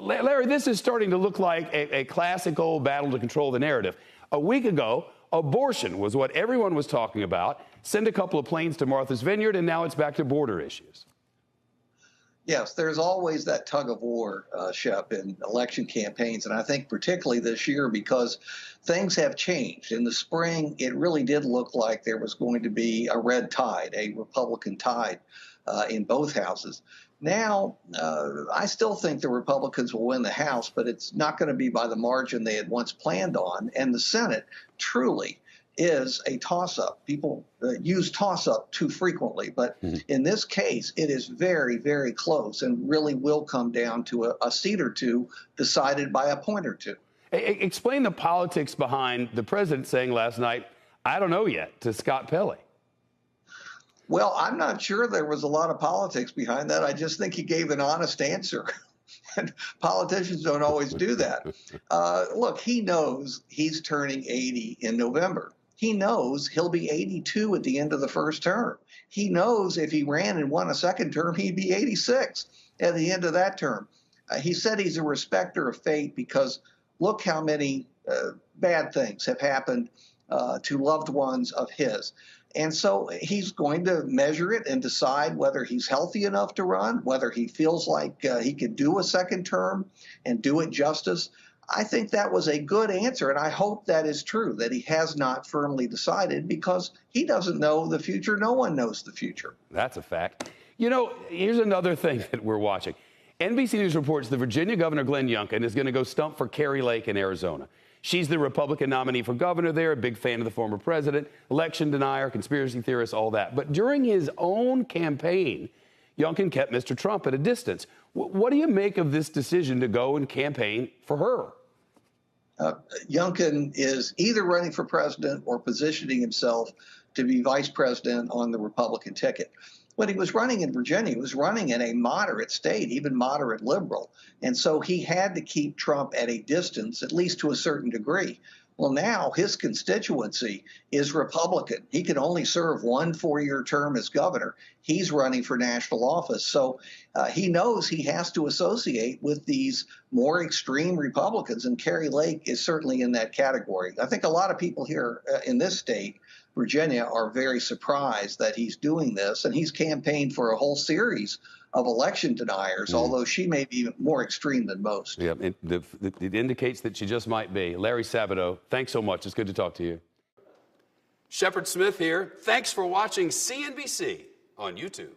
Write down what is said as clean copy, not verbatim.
Larry, this is starting to look like a classic old battle to control the narrative. A week ago, abortion was what everyone was talking about. Send a couple of planes to Martha's Vineyard, and now it's back to border issues. Yes, there's always that tug of war, Shep, in election campaigns. And I think particularly this year because things have changed. In the spring, it really did look like there was going to be a red tide, a Republican tide in both houses. Now, I still think the Republicans will win the House, but it's not going to be by the margin they had once planned on. And the Senate truly is a toss-up. People use toss-up too frequently, but in this case, it is very, very close and really will come down to a seat or two decided by a point or two. Explain the politics behind the president saying last night, "I don't know yet," to Scott Pelley. Well, I'm not sure there was a lot of politics behind that. I just think he gave an honest answer. And politicians don't always do that. Look, he knows he's turning 80 in November. He knows he'll be 82 at the end of the first term. He knows if he ran and won a second term, he'd be 86 at the end of that term. He said he's a respecter of fate because look how many bad things have happened to loved ones of his. And so he's going to measure it and decide whether he's healthy enough to run, whether he feels like he could do a second term and do it justice. I think that was a good answer, and I hope that is true, that he has not firmly decided because he doesn't know the future. No one knows the future. That's a fact. You know, here's another thing that we're watching. NBC News reports the Virginia Governor Glenn Youngkin is going to go stump for Kari Lake in Arizona. She's the Republican nominee for governor there, a big fan of the former president, election denier, conspiracy theorist, all that. But during his own campaign, Youngkin kept Mr. Trump at a distance. What do you make of this decision to go and campaign for her? Youngkin is either running for president or positioning himself to be vice president on the Republican ticket. When he was running in Virginia, he was running in a moderate state, even moderate liberal. And so he had to keep Trump at a distance, at least to a certain degree. Well, now his constituency is Republican. He can only serve one 4-year term as governor. He's running for national office. So he knows he has to associate with these more extreme Republicans, and Kari Lake is certainly in that category. I think a lot of people here in this state, Virginia, are very surprised that he's doing this, and he's campaigned for a whole series of election deniers, although she may be more extreme than most. Yeah, it indicates that she just might be. Larry Sabato, thanks so much. It's good to talk to you. Shepard Smith here. Thanks for watching CNBC on YouTube.